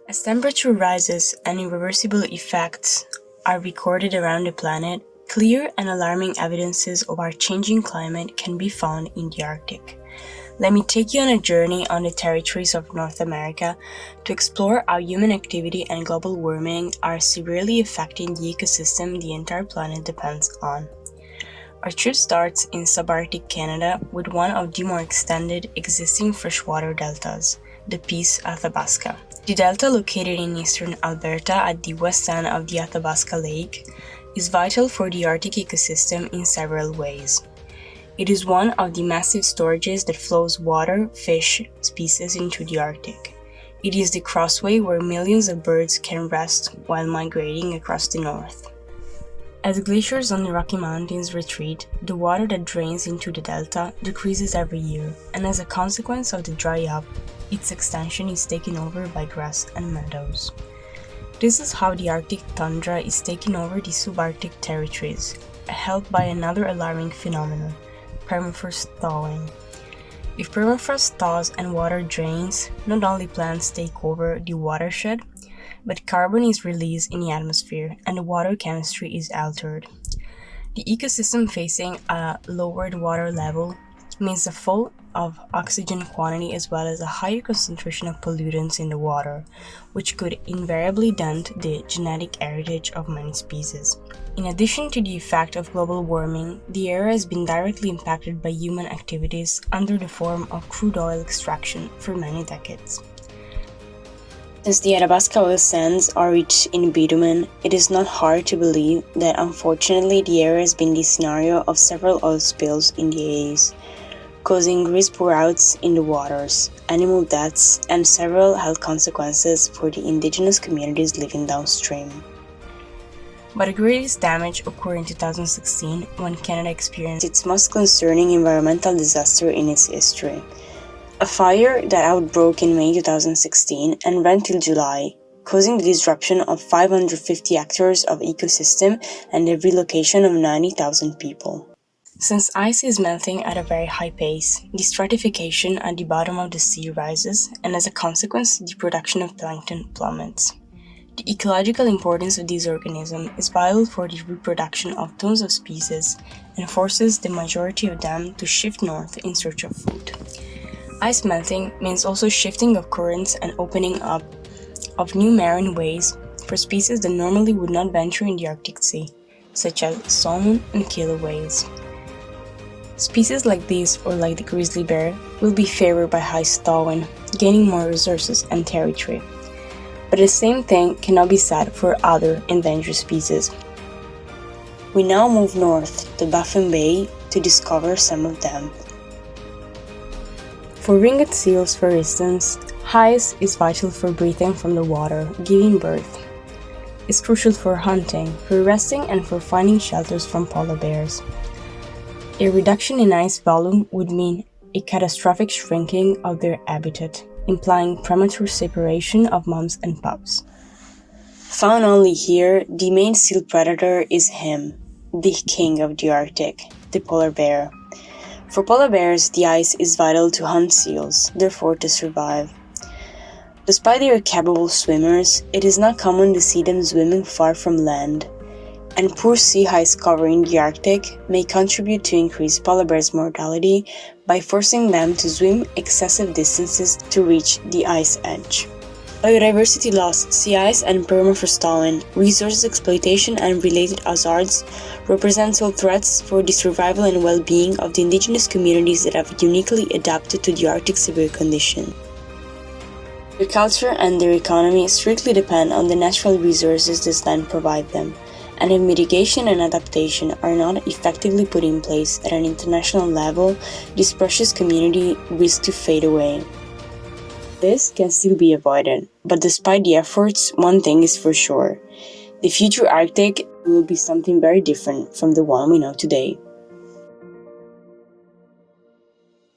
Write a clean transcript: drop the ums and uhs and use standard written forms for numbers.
As temperature rises and irreversible effects are recorded around the planet, clear and alarming evidences of our changing climate can be found in the Arctic. Let me take you on a journey on the territories of North America to explore how human activity and global warming are severely affecting the ecosystem the entire planet depends on. Our trip starts in subarctic Canada with one of the more extended existing freshwater deltas, the Peace Athabasca. The delta, located in eastern Alberta at the west end of the Athabasca Lake, is vital for the Arctic ecosystem in several ways. It is one of the massive storages that flows water, fish species into the Arctic. It is the crossway where millions of birds can rest while migrating across the north. As glaciers on the Rocky Mountains retreat, the water that drains into the delta decreases every year, and as a consequence of the dry up, its extension is taken over by grass and meadows. This is how the Arctic tundra is taking over the subarctic territories, helped by another alarming phenomenon, permafrost thawing. If permafrost thaws and water drains, not only plants take over the watershed, but carbon is released in the atmosphere and the water chemistry is altered. The ecosystem facing a lowered water level means a fall of oxygen quantity as well as a higher concentration of pollutants in the water, which could invariably dent the genetic heritage of many species. In addition to the effect of global warming, the area has been directly impacted by human activities under the form of crude oil extraction for many decades. Since the Athabasca oil sands are rich in bitumen, it is not hard to believe that unfortunately the area has been the scenario of several oil spills in the 80s, causing grease pour-outs in the waters, animal deaths, and several health consequences for the indigenous communities living downstream. But the greatest damage occurred in 2016 when Canada experienced its most concerning environmental disaster in its history. A fire that outbroke in May 2016 and ran till July, causing the disruption of 550 hectares of ecosystem and the relocation of 90,000 people. Since ice is melting at a very high pace, the stratification at the bottom of the sea rises, and as a consequence, the production of plankton plummets. The ecological importance of this organism is vital for the reproduction of tons of species and forces the majority of them to shift north in search of food. Ice melting means also shifting of currents and opening up of new marine ways for species that normally would not venture in the Arctic Sea, such as salmon and killer whales. Species like these, or like the grizzly bear, will be favored by ice thawing, gaining more resources and territory. But the same thing cannot be said for other endangered species. We now move north to Baffin Bay to discover some of them. For ringed seals, for instance, ice is vital for breathing from the water, giving birth. It's crucial for hunting, for resting, and for finding shelters from polar bears. A reduction in ice volume would mean a catastrophic shrinking of their habitat, implying premature separation of moms and pups. Found only here, the main seal predator is him, the king of the Arctic, the polar bear. For polar bears, the ice is vital to hunt seals, therefore to survive. Despite they are capable swimmers, it is not common to see them swimming far from land, and poor sea ice cover in the Arctic may contribute to increase polar bears' mortality by forcing them to swim excessive distances to reach the ice edge. Biodiversity loss, sea ice and permafrost thawing, resources exploitation and related hazards represent sole threats for the survival and well-being of the indigenous communities that have uniquely adapted to the Arctic severe condition. Their culture and their economy strictly depend on the natural resources this land provides them, and if mitigation and adaptation are not effectively put in place at an international level, this precious community risks to fade away. This can still be avoided, but despite the efforts, one thing is for sure. The future Arctic will be something very different from the one we know today.